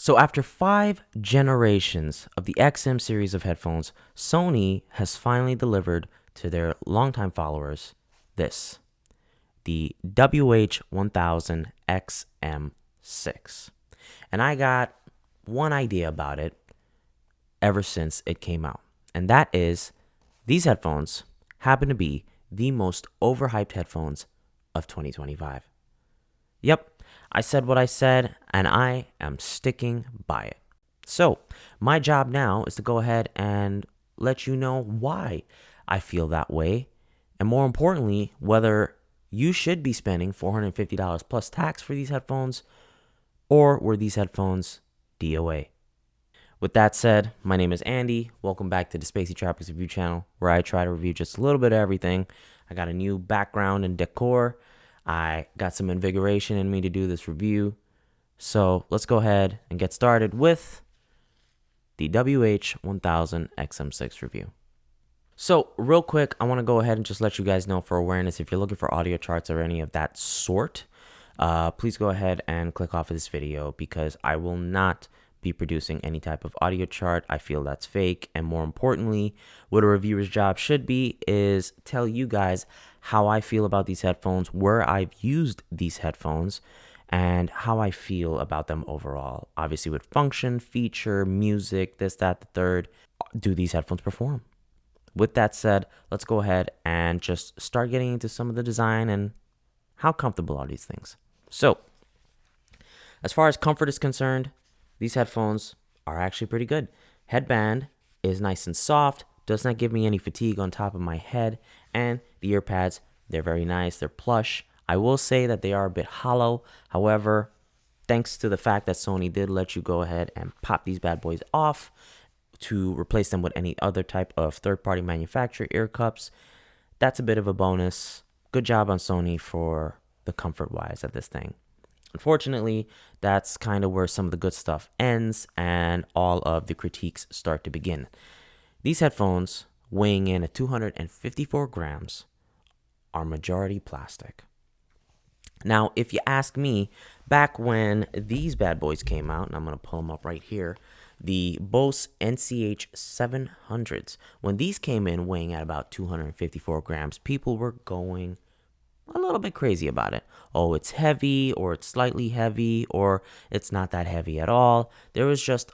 So after 5 generations of the XM series of headphones, Sony has finally delivered to their longtime followers this, the WH1000XM6. And I got one idea about it ever since it came out. And that is, these headphones happen to be the most overhyped headphones of 2025. Yep, I said what I said, and I am sticking by it. So, my job now is to go ahead and let you know why I feel that way, and more importantly, whether you should be spending $450 plus tax for these headphones, or were these headphones DOA. With that said, my name is Andy. Welcome back to the Spacey Trappers Review channel, where I try to review just a little bit of everything. I got a new background and decor. I got some invigoration in me to do this review. So let's go ahead and get started with the WH1000XM6 review. So real quick, I want to go ahead and just let you guys know for awareness, if you're looking for audio charts or any of that sort, please go ahead and click off of this video, because I will not be producing any type of audio chart. I feel that's fake. And more importantly, what a reviewer's job should be is tell you guys how I feel about these headphones, where I've used these headphones, and how I feel about them overall. Obviously with function, feature, music, this, that, the third. Do these headphones perform? With that said, let's go ahead and just start getting into some of the design and how comfortable are these things. So, as far as comfort is concerned, these headphones are actually pretty good. Headband is nice and soft, does not give me any fatigue on top of my head, and the ear pads, they're very nice, they're plush. I will say that they are a bit hollow. However, thanks to the fact that Sony did let you go ahead and pop these bad boys off to replace them with any other type of third-party manufacturer ear cups, that's a bit of a bonus. Good job on Sony for the comfort-wise of this thing. Unfortunately, that's kind of where some of the good stuff ends and all of the critiques start to begin. These headphones, weighing in at 254 grams, are majority plastic. Now, if you ask me, back when these bad boys came out, and I'm going to pull them up right here, the Bose NCH700s, when these came in weighing at about 254 grams, people were going a little bit crazy about it. Oh, it's heavy, or it's slightly heavy, or it's not that heavy at all. There was just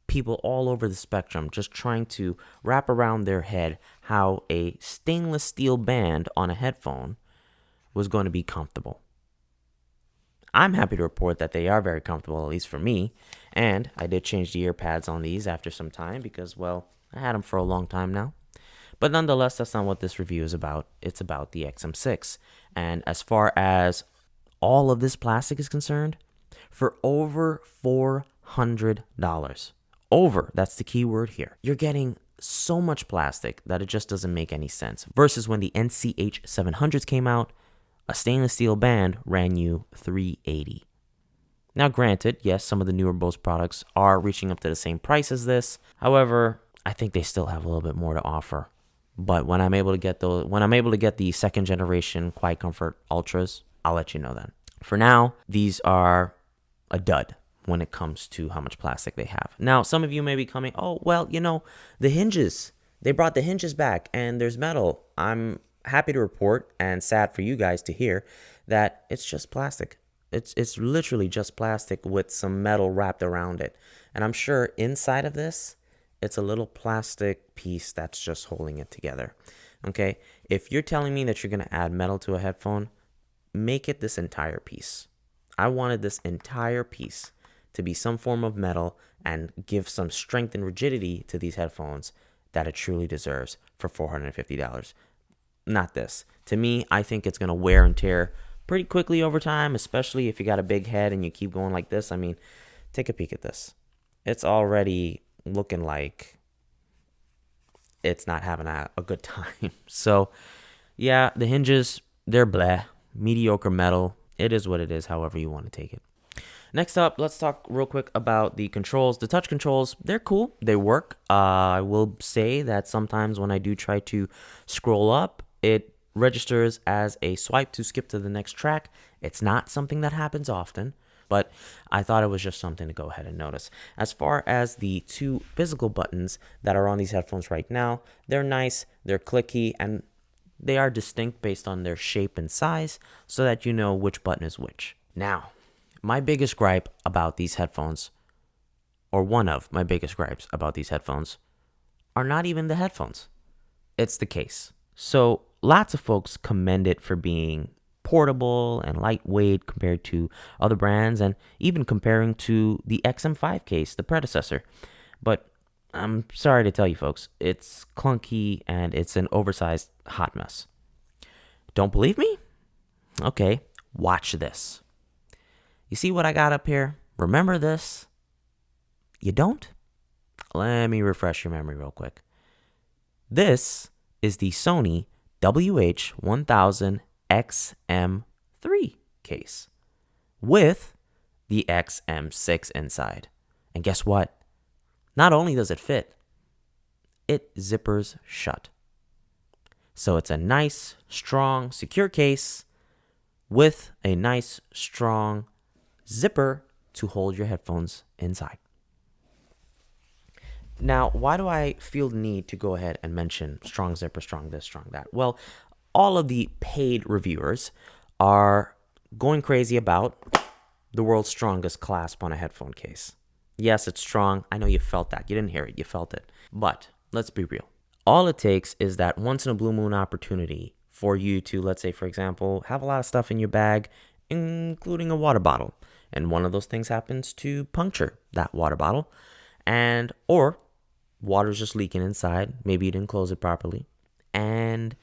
people all over the spectrum just trying to wrap around their head how a stainless steel band on a headphone was going to be comfortable. I'm happy to report that they are very comfortable, at least for me. And I did change the ear pads on these after some time because, well, I had them for a long time now. But nonetheless, that's not what this review is about. It's about the XM6. And as far as all of this plastic is concerned, for over $400, that's the key word here, you're getting so much plastic that it just doesn't make any sense. Versus when the NCH700s came out, a stainless steel band ran you $380. Now granted, yes, some of the newer Bose products are reaching up to the same price as this. However, I think they still have a little bit more to offer. But when I'm able to get the second generation Quiet Comfort Ultras, I'll let you know then. For now, these are a dud when it comes to how much plastic they have. Now, some of you may be coming, oh, well, the hinges, they brought the hinges back and there's metal. I'm happy to report, and sad for you guys to hear, that it's just plastic. It's literally just plastic with some metal wrapped around it. And I'm sure inside of this, it's a little plastic piece that's just holding it together. Okay, if you're telling me that you're going to add metal to a headphone, make it this entire piece. I wanted this entire piece to be some form of metal and give some strength and rigidity to these headphones that it truly deserves for $450. Not this. To me, I think it's going to wear and tear pretty quickly over time, especially if you got a big head and you keep going like this. I mean, take a peek at this. It's already looking like it's not having a good time. So, yeah, the hinges, they're bleh. Mediocre metal. It is what it is, however you want to take it. Next up, let's talk real quick about the controls. The touch controls, they're cool. They work. I will say that sometimes when I do try to scroll up, it registers as a swipe to skip to the next track. It's not something that happens often, but I thought it was just something to go ahead and notice. As far as the two physical buttons that are on these headphones right now, they're nice, they're clicky, and they are distinct based on their shape and size so that you know which button is which. Now, my biggest gripe about these headphones, or one of my biggest gripes about these headphones, are not even the headphones. It's the case. So lots of folks commend it for being portable and lightweight compared to other brands, and even comparing to the XM5 case, the predecessor. But I'm sorry to tell you folks, it's clunky and it's an oversized hot mess. Don't believe me? Okay, watch this. You see what I got up here? Remember this? You don't? Let me refresh your memory real quick. This is the Sony WH1000XM6 case with the XM6 inside. And guess what? Not only does it fit, it zippers shut. So it's a nice, strong, secure case with a nice, strong zipper to hold your headphones inside. Now, why do I feel the need to go ahead and mention strong zipper, strong this, strong that? Well, all of the paid reviewers are going crazy about the world's strongest clasp on a headphone case. Yes, it's strong. I know you felt that. You didn't hear it. You felt it. But let's be real. All it takes is that once in a blue moon opportunity for you to, let's say, for example, have a lot of stuff in your bag, including a water bottle. And one of those things happens to puncture that water bottle. Or water's just leaking inside. Maybe you didn't close it properly. And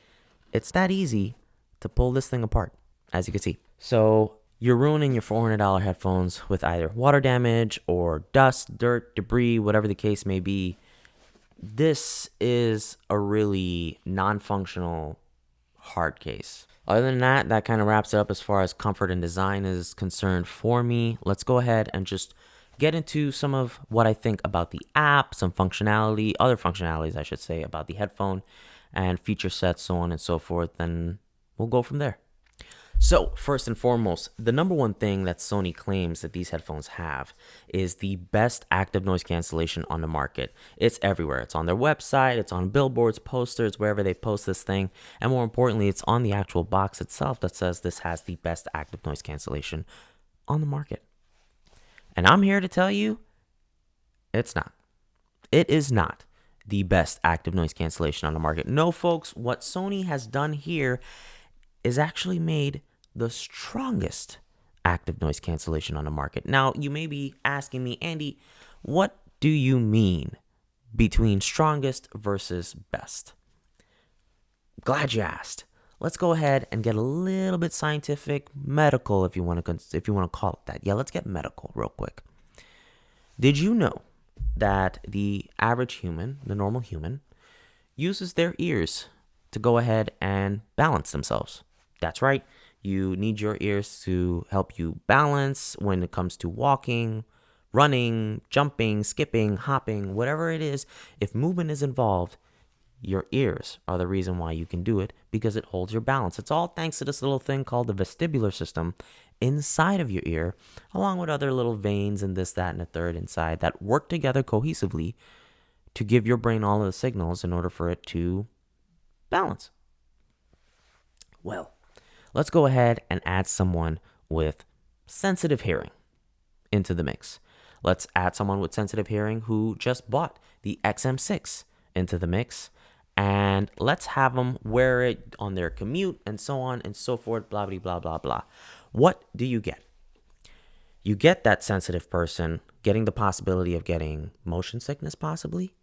it's that easy to pull this thing apart, as you can see. So you're ruining your $400 headphones with either water damage or dust, dirt, debris, whatever the case may be. This is a really non-functional hard case. Other than that, that kind of wraps it up as far as comfort and design is concerned for me. Let's go ahead and just get into some of what I think about the app, some functionality, other functionalities, I should say, about the headphone and feature sets, so on and so forth, and we'll go from there. So, first and foremost, the number one thing that Sony claims that these headphones have is the best active noise cancellation on the market. It's everywhere. It's on their website, it's on billboards, posters, wherever they post this thing, and more importantly, it's on the actual box itself that says this has the best active noise cancellation on the market. And I'm here to tell you, it's not. It is not the best active noise cancellation on the market. No, folks, what Sony has done here is actually made the strongest active noise cancellation on the market. Now, you may be asking me, Andy, what do you mean between strongest versus best? Glad you asked. Let's go ahead and get a little bit scientific, medical, if you want to call it that. Yeah, let's get medical real quick. Did you know that the average human, the normal human, uses their ears to go ahead and balance themselves? That's right. You need your ears to help you balance when it comes to walking, running, jumping, skipping, hopping, whatever it is. If movement is involved, your ears are the reason why you can do it, because it holds your balance. It's all thanks to this little thing called the vestibular system inside of your ear, along with other little veins and this, that, and the third inside that work together cohesively to give your brain all of the signals in order for it to balance. Well, let's go ahead and add someone with sensitive hearing into the mix. Let's add someone with sensitive hearing who just bought the XM6 into the mix. And let's have them wear it on their commute and so on and so forth, blah, blah, blah, blah, blah. What do you get? You get that sensitive person getting the possibility of getting motion sickness, possibly,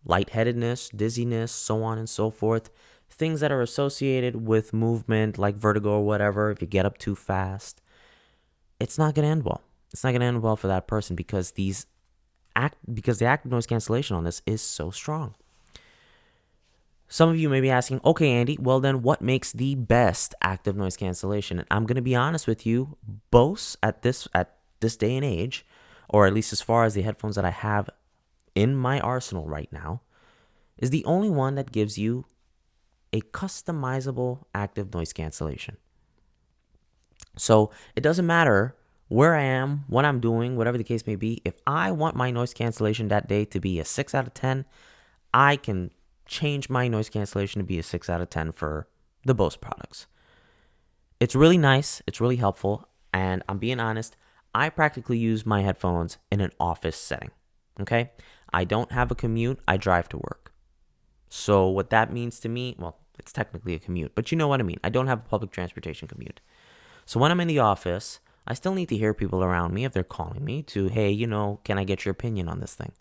lightheadedness, dizziness, so on and so forth. Things that are associated with movement like vertigo or whatever, if you get up too fast. It's not going to end well. It's not going to end well for that person because the active noise cancellation on this is so strong. Some of you may be asking, okay, Andy, well then what makes the best active noise cancellation? And I'm going to be honest with you, Bose at this day and age, or at least as far as the headphones that I have in my arsenal right now, is the only one that gives you a customizable active noise cancellation. So it doesn't matter where I am, what I'm doing, whatever the case may be, if I want my noise cancellation that day to be a 6 out of 10, I can change my noise cancellation to be a 6 out of 10 for the Bose products. It's really nice. It's really helpful. And I'm being honest, I practically use my headphones in an office setting. Okay? I don't have a commute. I drive to work. So what that means to me, well, it's technically a commute, but you know what I mean. I don't have a public transportation commute. So when I'm in the office, I still need to hear people around me if they're calling me to, hey, can I get your opinion on this thing?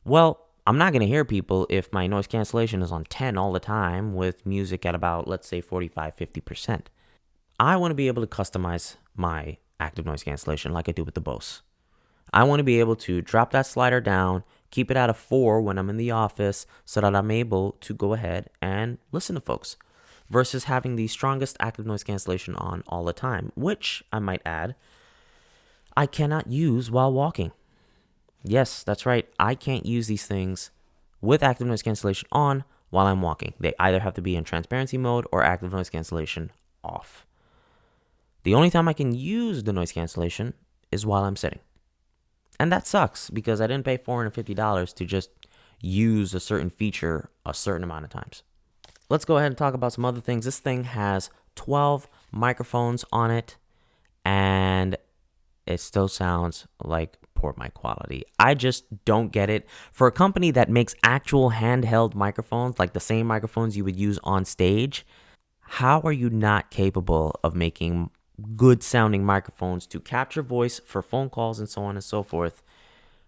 Well, I'm not going to hear people if my noise cancellation is on 10 all the time with music at about, let's say, 45, 50%. I want to be able to customize my active noise cancellation like I do with the Bose. I want to be able to drop that slider down, keep it at a 4 when I'm in the office so that I'm able to go ahead and listen to folks versus having the strongest active noise cancellation on all the time, which I might add, I cannot use while walking. Yes, that's right. I can't use these things with active noise cancellation on while I'm walking. They either have to be in transparency mode or active noise cancellation off. The only time I can use the noise cancellation is while I'm sitting. And that sucks because I didn't pay $450 to just use a certain feature a certain amount of times. Let's go ahead and talk about some other things. This thing has 12 microphones on it, and it still sounds like poor mic quality. I just don't get it. For a company that makes actual handheld microphones, like the same microphones you would use on stage, how are you not capable of making good sounding microphones to capture voice for phone calls and so on and so forth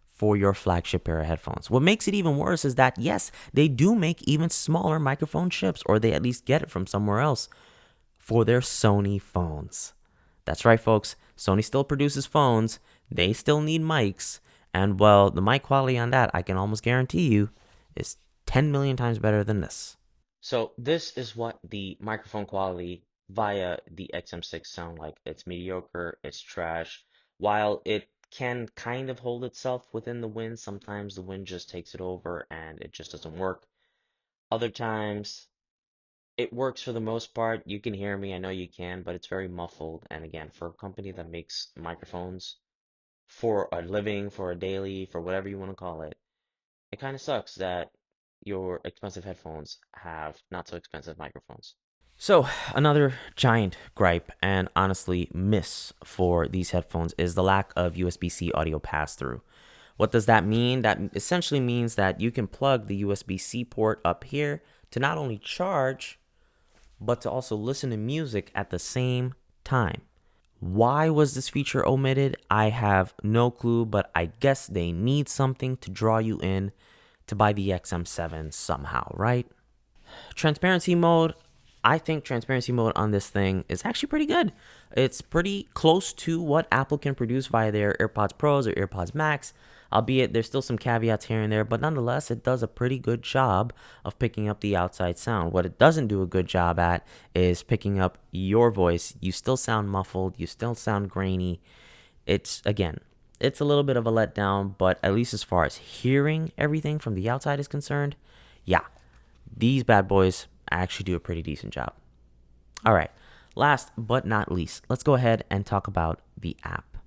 for your flagship pair of headphones? What makes it even worse is that, yes, they do make even smaller microphone chips, or they at least get it from somewhere else for their Sony phones. That's right, folks. Sony still produces phones. They still need mics. And, well, the mic quality on that, I can almost guarantee you, is 10 million times better than this. So this is what the microphone quality via the XM6 sound like. It's mediocre, it's trash. While it can kind of hold itself within the wind, sometimes the wind just takes it over and it just doesn't work. Other times, it works for the most part. You can hear me, I know you can, but it's very muffled. And again, for a company that makes microphones for a living, for a daily, for whatever you want to call it, it kind of sucks that your expensive headphones have not so expensive microphones. So, another giant gripe and honestly miss for these headphones is the lack of USB-C audio pass-through. What does that mean? That essentially means that you can plug the USB-C port up here to not only charge, but to also listen to music at the same time. Why was this feature omitted? I have no clue, but I guess they need something to draw you in to buy the XM7 somehow, right? Transparency mode. I think transparency mode on this thing is actually pretty good. It's pretty close to what Apple can produce via their AirPods Pros or AirPods Max, albeit there's still some caveats here and there, but nonetheless, it does a pretty good job of picking up the outside sound. What it doesn't do a good job at is picking up your voice. You still sound muffled, you still sound grainy. It's a little bit of a letdown, but at least as far as hearing everything from the outside is concerned, yeah, these bad boys actually do a pretty decent job. All right, last but not least, let's go ahead and talk about the app.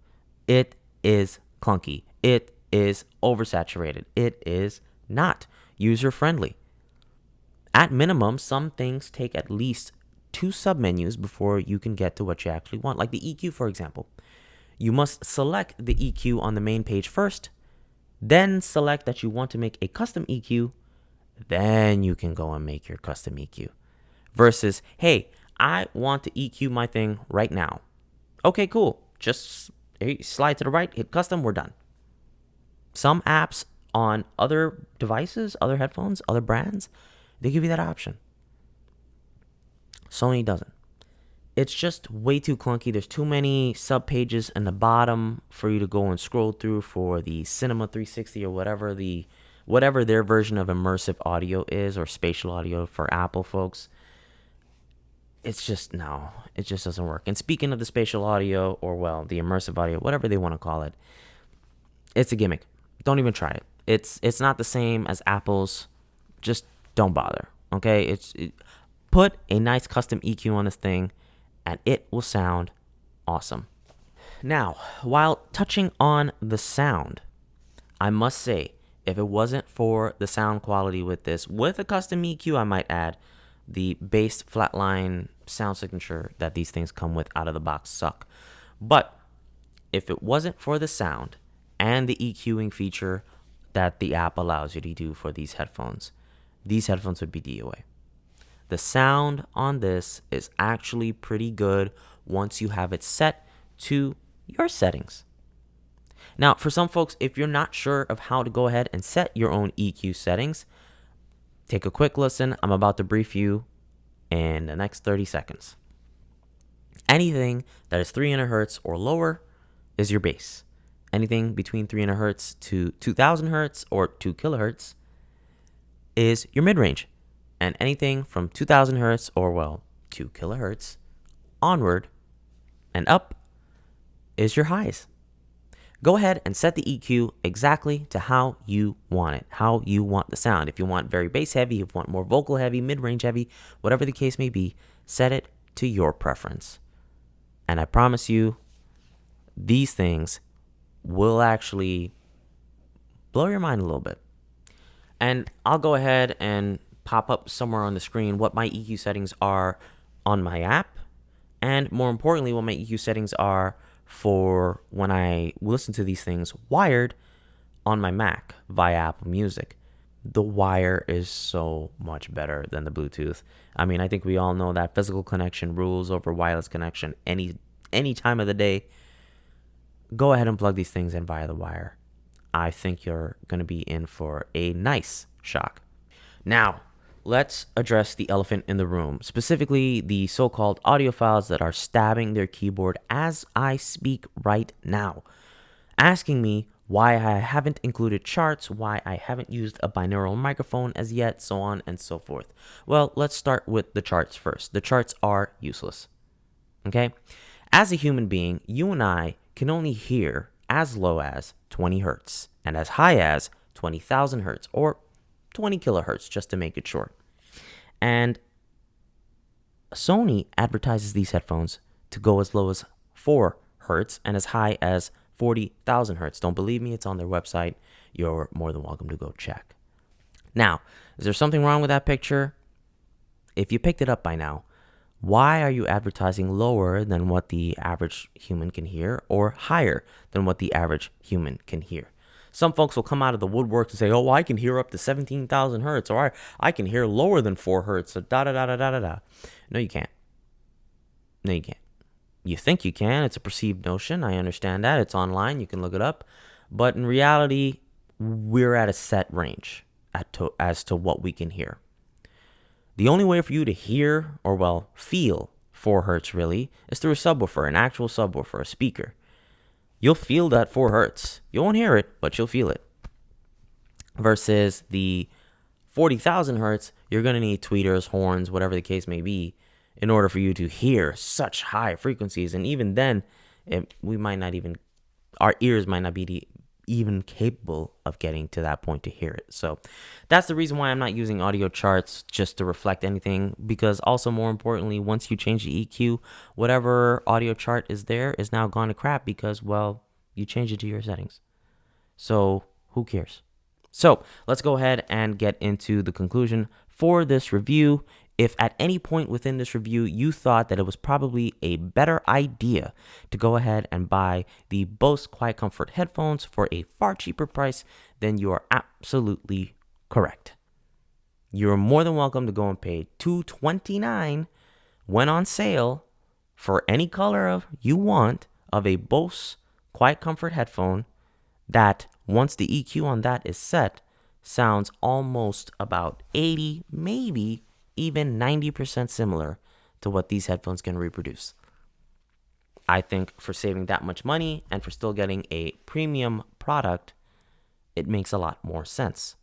It is clunky. It is oversaturated. It is not user-friendly. At minimum, some things take at least 2 submenus before you can get to what you actually want. Like the EQ, for example. You must select the EQ on the main page first, then select that you want to make a custom EQ, then you can go and make your custom EQ. Versus, hey, I want to EQ my thing right now. Okay, cool. Just slide to the right, hit custom, we're done. Some apps on other devices, other headphones, other brands, they give you that option. Sony doesn't. It's just way too clunky. There's too many sub pages in the bottom for you to go and scroll through for the Cinema 360 or whatever their version of immersive audio is, or spatial audio for Apple folks. It just doesn't work. And speaking of the spatial audio, or well, the immersive audio, whatever they want to call it, it's a gimmick. Don't even try it. It's not the same as Apple's. Just don't bother. Okay? Put a nice custom EQ on this thing, and it will sound awesome. Now, while touching on the sound, I must say, if it wasn't for the sound quality with this, with a custom EQ, I might add, the bass flatline sound signature that these things come with out of the box suck. But if it wasn't for the sound and the EQing feature that the app allows you to do for these headphones would be DOA. The sound on this is actually pretty good once you have it set to your settings. Now, for some folks, if you're not sure of how to go ahead and set your own EQ settings, take a quick listen. I'm about to brief you in the next 30 seconds. Anything that is 300 hertz or lower is your bass. Anything between 300 hertz to 2000 hertz or 2 kilohertz is your mid-range. And anything from 2000 hertz or, 2 kilohertz onward and up is your highs. Go ahead and set the EQ exactly to how you want it, how you want the sound. If you want very bass heavy, if you want more vocal heavy, mid-range heavy, whatever the case may be, set it to your preference. And I promise you, these things will actually blow your mind a little bit. And I'll go ahead and pop up somewhere on the screen what my EQ settings are on my app, and more importantly, what my EQ settings are for when I listen to these things wired on my Mac via Apple Music. The wire is so much better than the Bluetooth. I mean, I think we all know that physical connection rules over wireless connection any time of the day. Go ahead and plug these things in via the wire. I think you're going to be in for a nice shock. Now, let's address the elephant in the room, specifically the so-called audiophiles that are stabbing their keyboard as I speak right now, asking me why I haven't included charts, why I haven't used a binaural microphone as yet, so on and so forth. Well, let's start with the charts first. The charts are useless. Okay? As a human being, you and I can only hear as low as 20 hertz and as high as 20,000 hertz or 20 kilohertz, just to make it short. And Sony advertises these headphones to go as low as 4 hertz and as high as 40,000 hertz. Don't believe me? It's on their website. You're more than welcome to go check. Now, is there something wrong with that picture? If you picked it up by now, why are you advertising lower than what the average human can hear or higher than what the average human can hear? Some folks will come out of the woodwork and say, oh, well, I can hear up to 17,000 hertz, or I can hear lower than 4 hertz, so da-da-da-da-da-da. No, you can't. No, you can't. You think you can. It's a perceived notion. I understand that. It's online. You can look it up. But in reality, we're at a set range as to what we can hear. The only way for you to hear, or feel 4 hertz really, is through a subwoofer, an actual subwoofer, a speaker. You'll feel that 4 hertz. You won't hear it, but you'll feel it. Versus the 40,000 hertz, you're going to need tweeters, horns, whatever the case may be, in order for you to hear such high frequencies. And even then, our ears might not be even capable of getting to that point to hear it. So that's the reason why I'm not using audio charts just to reflect anything, because also more importantly, once you change the EQ, whatever audio chart is there is now gone to crap because, you changed it to your settings. So who cares? So let's go ahead and get into the conclusion for this review. If at any point within this review you thought that it was probably a better idea to go ahead and buy the Bose Quiet Comfort headphones for a far cheaper price, then you are absolutely correct. You're more than welcome to go and pay $229 when on sale for any color you want of a Bose Quiet Comfort headphone that, once the EQ on that is set, sounds almost about 80, maybe even 90% similar to what these headphones can reproduce. I think for saving that much money and for still getting a premium product, it makes a lot more sense.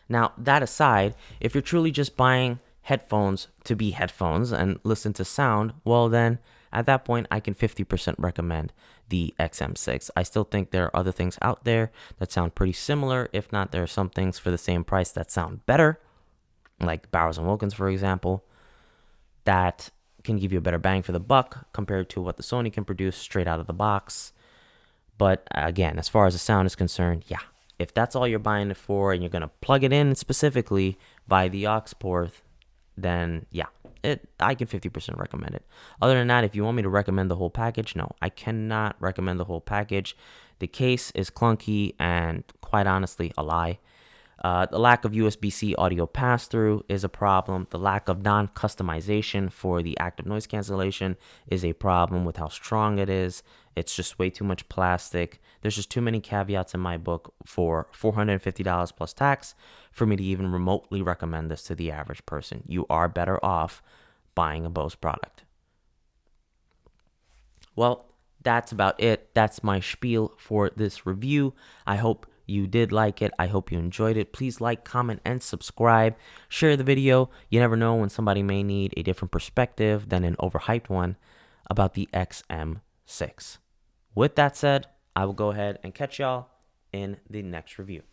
Now, that aside, if you're truly just buying headphones to be headphones and listen to sound, well then, at that point, I can 50% recommend the XM6. I still think there are other things out there that sound pretty similar. If not, there are some things for the same price that sound better, like Bowers & Wilkins, for example, that can give you a better bang for the buck compared to what the Sony can produce straight out of the box. But again, as far as the sound is concerned, yeah, if that's all you're buying it for and you're going to plug it in specifically via the aux port, then yeah, I can 50% recommend it. Other than that, if you want me to recommend the whole package, no, I cannot recommend the whole package. The case is clunky and quite honestly a lie. The lack of USB-C audio pass-through is a problem. The lack of non-customization for the active noise cancellation is a problem with how strong it is. It's just way too much plastic. There's just too many caveats in my book for $450 plus tax for me to even remotely recommend this to the average person. You are better off buying a Bose product. Well, that's about it. That's my spiel for this review. I hope you did like it. I hope you enjoyed it. Please like, comment, and subscribe. Share the video. You never know when somebody may need a different perspective than an overhyped one about the XM6. With that said, I will go ahead and catch y'all in the next review.